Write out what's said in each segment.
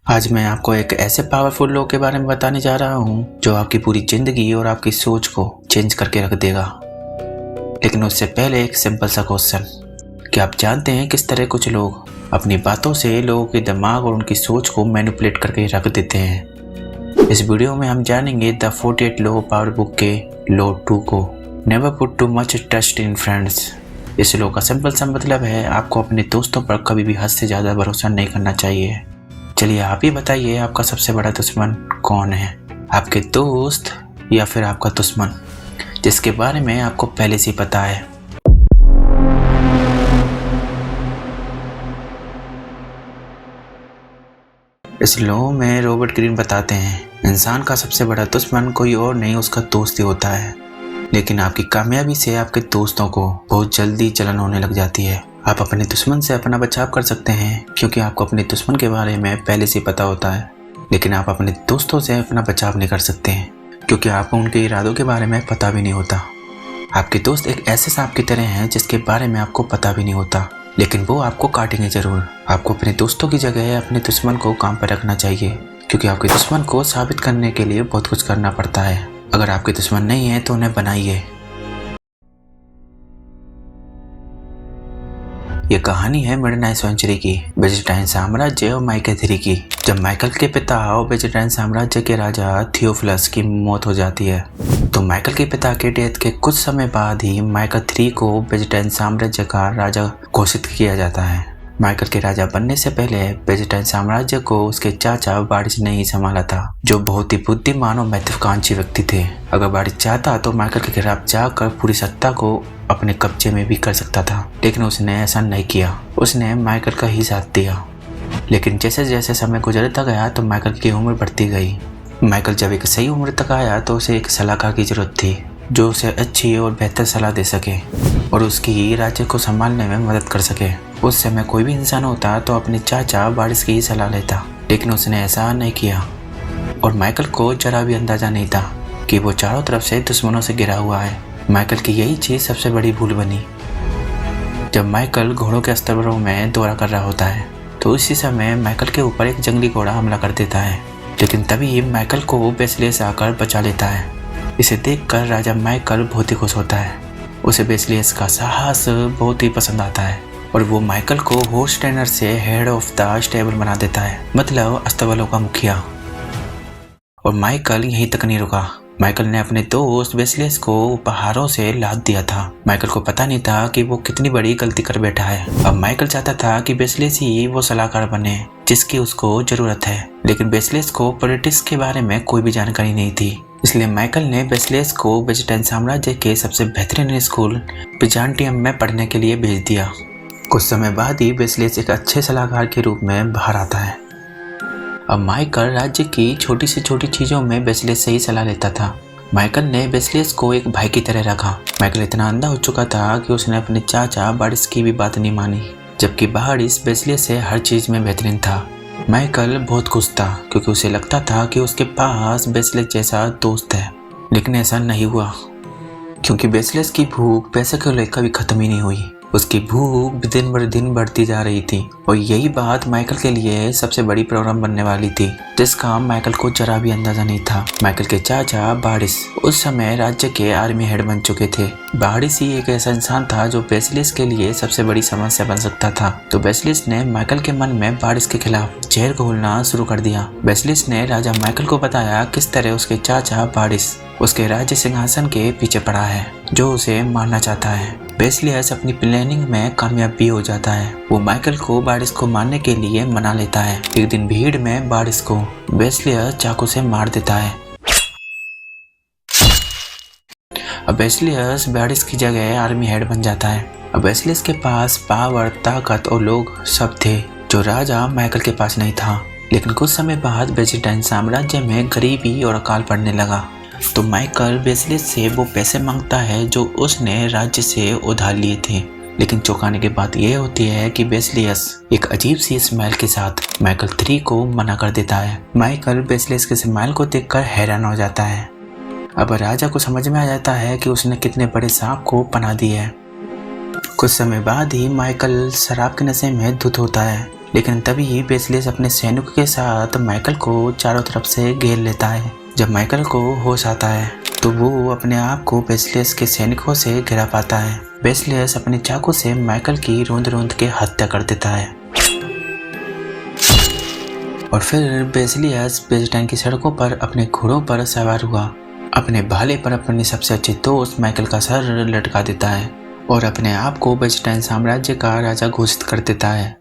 आज मैं आपको एक ऐसे पावरफुल लोग के बारे में बताने जा रहा हूँ जो आपकी पूरी जिंदगी और आपकी सोच को चेंज करके रख देगा। लेकिन उससे पहले एक सिंपल सा क्वेश्चन, क्या आप जानते हैं किस तरह कुछ लोग अपनी बातों से लोगों के दिमाग और उनकी सोच को मैनिपुलेट करके रख देते हैं। इस वीडियो में हम जानेंगे द 48 लॉ पावर बुक के लॉ 2 को, never put too much trust in friends. इस लॉ का सिंपल सा मतलब है आपको अपने दोस्तों पर कभी भी हद से ज़्यादा भरोसा नहीं करना चाहिए। चलिए आप ही बताइए, आपका सबसे बड़ा दुश्मन कौन है, आपके दोस्त या फिर आपका दुश्मन जिसके बारे में आपको पहले से ही पता है। इस लॉ में रॉबर्ट ग्रीन बताते हैं इंसान का सबसे बड़ा दुश्मन कोई और नहीं उसका दोस्त ही होता है। लेकिन आपकी कामयाबी से आपके दोस्तों को बहुत जल्दी जलन होने लग जाती है। आप अपने दुश्मन से अपना बचाव कर सकते हैं क्योंकि आपको अपने दुश्मन के बारे में पहले से पता होता है, लेकिन आप अपने दोस्तों से अपना बचाव नहीं कर सकते हैं क्योंकि आपको उनके इरादों के बारे में पता भी नहीं होता। आपके दोस्त एक ऐसे सांप की तरह हैं जिसके बारे में आपको पता भी नहीं होता, लेकिन वो आपको काटेंगे जरूर। आपको अपने दोस्तों की जगह अपने दुश्मन को काम पर रखना चाहिए क्योंकि आपके दुश्मन को साबित करने के लिए बहुत कुछ करना पड़ता है। अगर आपके दुश्मन नहीं है तो उन्हें बनाइए। ये कहानी है मिड 9th सेंचुरी की, बेजेंटाइन साम्राज्य और माइकल 3 की। जब माइकल के पिता और बेजेंटाइन साम्राज्य के राजा थियोफिलस की मौत हो जाती है तो माइकल के पिता के डेथ के कुछ समय बाद ही माइकल 3 को बेजेंटाइन साम्राज्य का राजा घोषित किया जाता है। माइकल के राजा बनने से पहले बेजेंटाइन साम्राज्य को उसके चाचा बारिश ने ही संभाला था, जो बहुत ही बुद्धिमान और महत्वाकांक्षी व्यक्ति थे। अगर बारिश चाहता तो माइकल के खिलाफ जाकर पूरी सत्ता को अपने कब्जे में भी कर सकता था, लेकिन उसने ऐसा नहीं किया। उसने माइकल का ही साथ दिया। लेकिन जैसे जैसे समय गुजरता गया तो माइकल की उम्र बढ़ती गई। माइकल जब एक सही उम्र तक आया तो उसे एक सलाहकार की जरूरत थी जो उसे अच्छी और बेहतर सलाह दे सके और उसकी राज्य को संभालने में मदद कर सके। उस समय कोई भी इंसान होता तो अपने चाचा बारिश की ही सलाह लेता, लेकिन उसने ऐसा नहीं किया और माइकल को जरा भी अंदाजा नहीं था कि वो चारों तरफ से दुश्मनों से घिरा हुआ है। माइकल की यही चीज़ सबसे बड़ी भूल बनी। जब माइकल घोड़ों के अस्तबलों में दौरा कर रहा होता है तो उसी समय माइकल के ऊपर एक जंगली घोड़ा हमला कर देता है, लेकिन तभी माइकल को बेसिलियस आकर बचा लेता है। इसे देखकर राजा माइकल बहुत ही खुश होता है। उसे बेसिलियस का साहस बहुत ही पसंद आता है और वो माइकल को हॉर्स ट्रेनर से हेड ऑफ द स्टेबल बना देता है, मतलब अस्तबलों का मुखिया। और माइकल यहीं तक नहीं रुका। माइकल ने अपने दोस्त बेसिलियस को उपहारों से लाद दिया था। माइकल को पता नहीं था कि वो कितनी बड़ी गलती कर बैठा है। अब माइकल चाहता था कि बेसिलियस ही वो सलाहकार बने जिसकी उसको जरूरत है, लेकिन बेसिलियस को पॉलिटिक्स के बारे में कोई भी जानकारी नहीं थी। इसलिए माइकल ने बेसिलियस को बेजेंटाइन साम्राज्य के सबसे बेहतरीन स्कूल बिजान्टियम में पढ़ने के लिए भेज दिया। कुछ समय बाद ही बेसिलियस एक अच्छे सलाहकार के रूप में बाहर आता है। अब माइकल राज्य की छोटी से छोटी चीज़ों में बेसिलियस से ही सलाह लेता था। माइकल ने बेसिलियस को एक भाई की तरह रखा। माइकल इतना अंधा हो चुका था कि उसने अपने चाचा बारिश की भी बात नहीं मानी, जबकि बारिश बेसिलियस से हर चीज़ में बेहतरीन था। माइकल बहुत खुश था क्योंकि उसे लगता था कि उसके पास बेसिलियस जैसा दोस्त है, लेकिन ऐसा नहीं हुआ क्योंकि बेसिलियस की भूख पैसे को लेकर भी खत्म ही नहीं हुई। उसकी भूख दिन ब दिन बढ़ती जा रही थी और यही बात माइकल के लिए सबसे बड़ी प्रॉब्लम बनने वाली थी, जिसका माइकल को जरा भी अंदाजा नहीं था। माइकल के चाचा बारिश उस समय राज्य के आर्मी हेड बन चुके थे। बारिश ही एक ऐसा इंसान था जो बेसिलियस के लिए सबसे बड़ी समस्या बन सकता था। तो बेसिलियस ने माइकल के मन में बारिश के खिलाफ जहर घोलना शुरू कर दिया। बेसिलियस ने राजा माइकल को बताया किस तरह उसके चाचा बारिश उसके राज्य सिंहासन के पीछे पड़ा है, जो उसे मारना चाहता है। बेसिलियस अपनी प्लानिंग में कामयाब भी हो जाता है। वो माइकल को बारिश को मारने के लिए मना लेता है। एक दिन भीड़ में बारिश को बेसिलियस चाकू से मार देता है। अब बेसिलियस बारिश की जगह आर्मी हेड बन जाता है। अब बेसिलियस के पास पावर, ताकत और लोग सब थे जो राजा माइकल के पास नहीं था। लेकिन कुछ समय बाद बेजेंटाइन साम्राज्य में गरीबी और अकाल पड़ने लगा तो माइकल बेसिलियस से वो पैसे मांगता है जो उसने राज्य से उधार लिए थे। लेकिन चौंकाने की बात यह होती है कि बेसिलियस एक अजीब सी स्माइल के साथ माइकल 3 को मना कर देता है। माइकल बेसिलियस के स्माइल को देखकर हैरान हो जाता है। अब राजा को समझ में आ जाता है कि उसने कितने बड़े सांप को पनाह दी है। कुछ समय बाद ही माइकल शराब के नशे में धुत होता है। लेकिन तभी बेसिलियस अपने सैनिकों के साथ माइकल को चारों तरफ से घेर लेता है। जब माइकल को होश आता है तो वो अपने आप को बेसिलियस के सैनिकों से घिरा पाता है। बेसिलियस अपने चाकू से माइकल की रोंद रोंद के हत्या कर देता है और फिर बेसिलियस बेजटाइन की सड़कों पर अपने घोड़ों पर सवार हुआ। अपने भाले पर अपने सबसे अच्छे दोस्त माइकल का सर लटका देता है और अपने आप को बेजटाइन साम्राज्य का राजा घोषित कर देता है।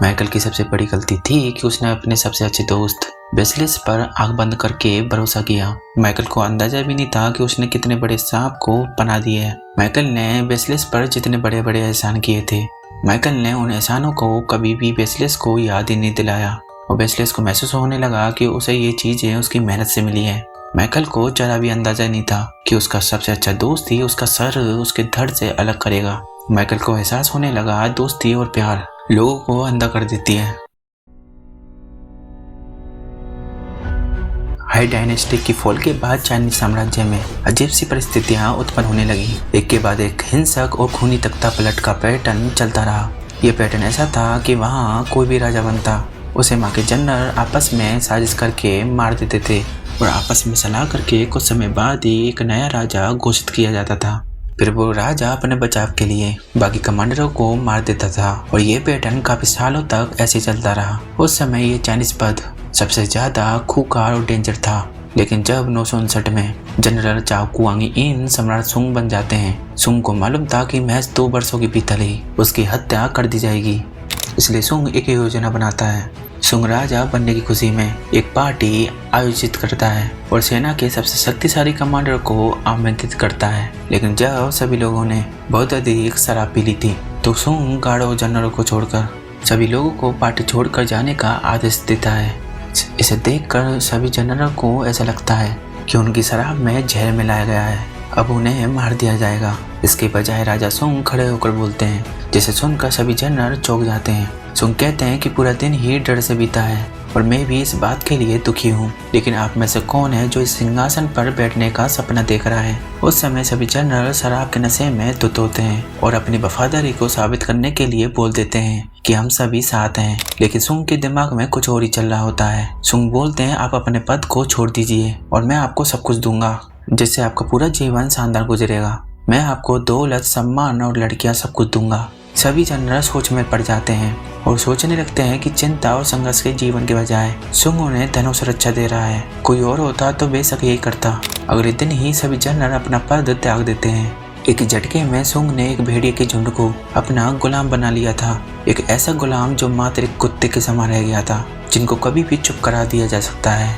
माइकल की सबसे बड़ी गलती थी कि उसने अपने सबसे अच्छे दोस्त बेसिलियस पर आंख बंद करके भरोसा किया। माइकल को अंदाजा भी नहीं था कि उसने कितने बड़े सांप को पनाह दी है। माइकल ने बेसिलियस पर जितने बड़े बड़े एहसान किए थे, माइकल ने उन एहसानों को कभी भी बेसिलियस को याद ही नहीं दिलाया और बेसिलियस को महसूस होने लगा कि उसे ये चीजें उसकी मेहनत से मिली है। माइकल को जरा भी अंदाजा नहीं था कि उसका सबसे अच्छा दोस्त ही उसका सर उसके धड़ से अलग करेगा। माइकल को एहसास होने लगा दोस्ती और प्यार लोगों को अंधा कर देती है। हाई डायनेस्टी की फॉल के बाद चाइनीज साम्राज्य में अजीब सी परिस्थितियां उत्पन्न होने लगी। एक के बाद एक हिंसक और खूनी तख्ता पलट का पैटर्न चलता रहा। यह पैटर्न ऐसा था कि वहां कोई भी राजा बनता उसे वहां के जनरल आपस में साजिश करके मार देते थे और आपस में सलाह करके कुछ समय बाद ही एक नया राजा घोषित किया जाता था। फिर वो राजा अपने बचाव के लिए बाकी कमांडरों को मार देता था और ये पैटर्न काफी सालों तक ऐसे चलता रहा। उस समय ये चाइनीज पद सबसे ज्यादा खूंखार और डेंजर था। लेकिन जब 959 में जनरल चाओ कुआंग इन सम्राट सुंग बन जाते हैं, सुंग को मालूम था कि महज 2 वर्षों के भीतर ही उसकी हत्या कर दी जाएगी। इसलिए सुंग एक योजना बनाता है। सुंग राजा बनने की खुशी में एक पार्टी आयोजित करता है और सेना के सबसे शक्तिशाली कमांडर को आमंत्रित करता है। लेकिन जब सभी लोगों ने बहुत अधिक शराब पी ली थी तो सुंग गार्ड जनरल को छोड़कर सभी लोगों को पार्टी छोड़कर जाने का आदेश देता है। इसे देखकर सभी जनरल को ऐसा लगता है कि उनकी शराब में जहर मिलाया गया है, अब उन्हें मार दिया जाएगा। इसके बजाय राजा सुंग खड़े होकर बोलते हैं, जिसे सुनकर सभी जनरल चौंक जाते हैं। सुंग कहते हैं कि पूरा दिन ही डर से बीता है और मैं भी इस बात के लिए दुखी हूँ, लेकिन आप में से कौन है जो इस सिंहासन पर बैठने का सपना देख रहा है। उस समय सभी जनरल शराब के नशे में धुत होते हैं और अपनी वफादारी को साबित करने के लिए बोल देते हैं कि हम सभी साथ हैं। लेकिन सुंग के दिमाग में कुछ और ही चल रहा होता है। सुंग बोलते हैं, आप अपने पद को छोड़ दीजिए और मैं आपको सब कुछ दूंगा जिससे आपका पूरा जीवन शानदार गुजरेगा। मैं आपको दौलत, सम्मान और लड़कियां सब कुछ दूंगा। सभी जनरल सोच में पड़ जाते हैं और सोचने लगते हैं कि चिंता और संघर्ष के जीवन के बजाय सुंग उन्हें धन और सुरक्षा दे रहा है। कोई और होता तो बेशक यही करता। अगले दिन ही सभी जनरल अपना पद त्याग देते हैं। एक झटके में सुंग ने एक भेड़िए के झुंड को अपना गुलाम बना लिया था। एक ऐसा गुलाम जो मात्र एक कुत्ते के समान रह गया था, जिनको कभी भी चुप करा दिया जा सकता है।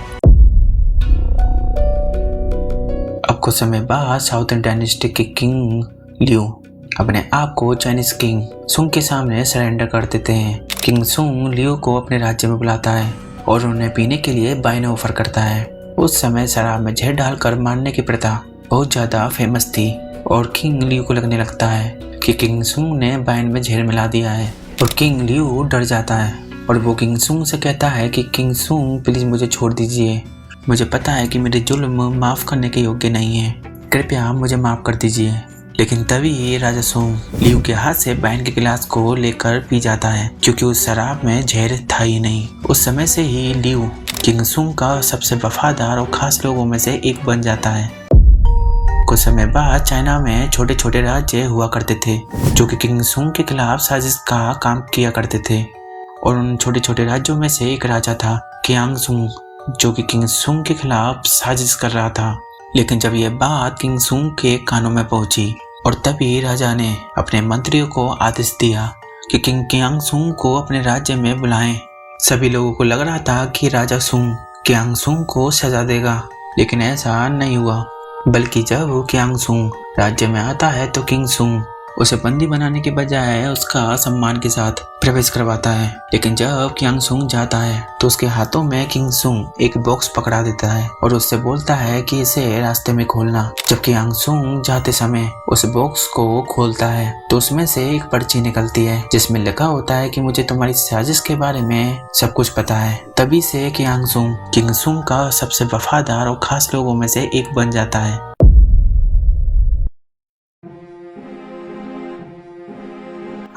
अब कुछ समय बाद साउथर्न डायनेस्टी के किंग लियू अपने आप को चाइनीज किंग सुंग के सामने सरेंडर कर देते हैं। किंग सुंग लियू को अपने राज्य में बुलाता है और उन्हें पीने के लिए वाइन ऑफर करता है। उस समय शराब में जहर डालकर मारने की प्रथा बहुत ज्यादा फेमस थी और किंग लियू को लगने लगता है कि किंग सुंग ने वाइन में जहर मिला दिया है और किंग लियू डर जाता है और वो किंग सुंग से कहता है कि किंग सुंग प्लीज मुझे छोड़ दीजिए, मुझे पता है कि मेरे जुल्म माफ करने के योग्य नहीं है, कृपया मुझे माफ कर दीजिए। लेकिन तभी राजा सुंग लियू के हाथ से वाइन के गिलास को लेकर पी जाता है, क्योंकि उस शराब में जहर था ही नहीं। उस समय से ही लियू किंग सुंग का सबसे वफादार और खास लोगों में से एक बन जाता है। कुछ समय बाद चाइना में छोटे छोटे राज्य हुआ करते थे जो कि किंग सुंग के खिलाफ साजिश का काम किया करते थे और उन छोटे छोटे राज्यों में से एक राजा था कियांग सुंग, जो कि किंग सुंग के खिलाफ साजिश कर रहा था। लेकिन जब यह बात किंग सुंग के कानों में पहुंची और तभी राजा ने अपने मंत्रियों को आदेश दिया कि किंग कियांग सुंग को अपने राज्य में बुलाएं। सभी लोगों को लग रहा था कि राजा सुंग कियांग सुंग को सजा देगा, लेकिन ऐसा नहीं हुआ। बल्कि जब कियांग सुंग राज्य में आता है तो किंग सुंग उसे बंदी बनाने के बजाय उसका सम्मान के साथ प्रवेश करवाता है। लेकिन जब कियांग सुंग जाता है तो उसके हाथों में किंग सुंग एक बॉक्स पकड़ा देता है और उससे बोलता है कि इसे रास्ते में खोलना। जब कियांग सुंग जाते समय उस बॉक्स को खोलता है तो उसमें से एक पर्ची निकलती है जिसमें लिखा होता है कि मुझे तुम्हारी साजिश के बारे में सब कुछ पता है। तभी से कियांग सुंग किंग सुंग का सबसे वफादार और खास लोगों में से एक बन जाता है।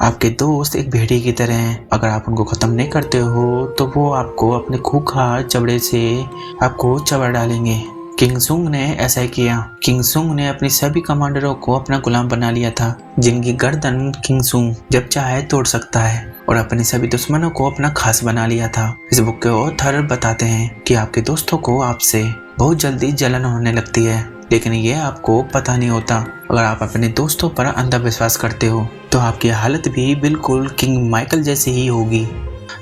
आपके दोस्त एक भेड़िए की तरह हैं, अगर आप उनको खत्म नहीं करते हो तो वो आपको अपने खूंखार जबड़े से आपको चबा डालेंगे। किंग सुंग ने ऐसा ही किया। किंग सुंग ने अपनी सभी कमांडरों को अपना गुलाम बना लिया था, जिनकी गर्दन किंग सुंग जब चाहे तोड़ सकता है, और अपने सभी दुश्मनों को अपना खास बना लिया था। इस बुक के ऑथर बताते हैं कि आपके दोस्तों को आपसे बहुत जल्दी जलन होने लगती है, लेकिन ये आपको पता नहीं होता। अगर आप अपने दोस्तों पर अंधविश्वास करते हो तो आपकी हालत भी बिल्कुल किंग माइकल जैसी ही होगी।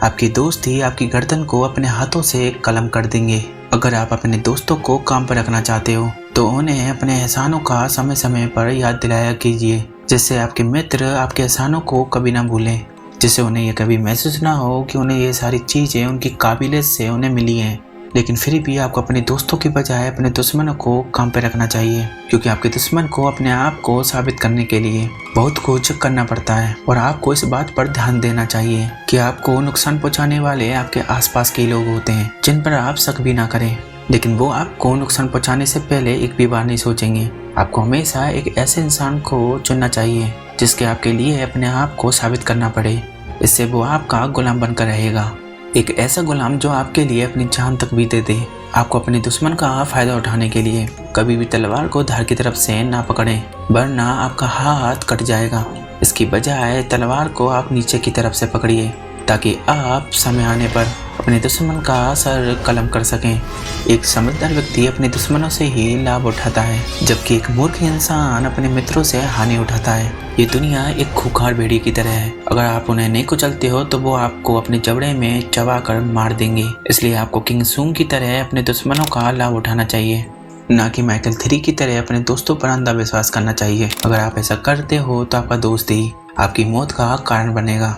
आपकी दोस्त ही आपकी गर्दन को अपने हाथों से कलम कर देंगे। अगर आप अपने दोस्तों को काम पर रखना चाहते हो तो उन्हें अपने एहसानों का समय समय पर याद दिलाया कीजिए, जिससे आपके मित्र आपके एहसानों को कभी ना भूलें, जिससे उन्हें यह कभी महसूस ना हो कि उन्हें ये सारी चीज़ें उनकी काबिलियत से उन्हें मिली हैं। लेकिन फिर भी आपको अपने दोस्तों की बजाय अपने दुश्मनों को काम पे रखना चाहिए, क्योंकि आपके दुश्मन को अपने आप को साबित करने के लिए बहुत कुछ करना पड़ता है। और आपको इस बात पर ध्यान देना चाहिए कि आपको नुकसान पहुंचाने वाले आपके आसपास के लोग होते हैं, जिन पर आप शक भी ना करें, लेकिन वो आपको नुकसान पहुंचाने से पहले एक भी बार नहीं सोचेंगे। आपको हमेशा एक ऐसे इंसान को चुनना चाहिए जिसके आपके लिए अपने आप को साबित करना पड़े, इससे वो आपका गुलाम बनकर रहेगा। एक ऐसा गुलाम जो आपके लिए अपनी जान तक भी दे दे। आपको अपने दुश्मन का फायदा उठाने के लिए कभी भी तलवार को धार की तरफ से ना पकड़ें, वरना आपका हाथ कट जाएगा। इसकी बजाय तलवार को आप नीचे की तरफ से पकड़िए, ताकि आप समय आने पर अपने दुश्मन का सर कलम कर सकें। एक समझदार व्यक्ति अपने दुश्मनों से ही लाभ उठाता है, जबकि एक मूर्ख इंसान अपने मित्रों से हानि उठाता है। ये दुनिया एक खूंखार भेड़िए की तरह है, अगर आप उन्हें नहीं कुचलते हो तो वो आपको अपने जबड़े में चबा कर मार देंगे। इसलिए आपको किंग सुंग की तरह अपने दुश्मनों का लाभ उठाना चाहिए, ना कि माइकल 3 की तरह अपने दोस्तों पर अंधविश्वास करना चाहिए। अगर आप ऐसा करते हो तो आपका दोस्त ही आपकी मौत का कारण बनेगा।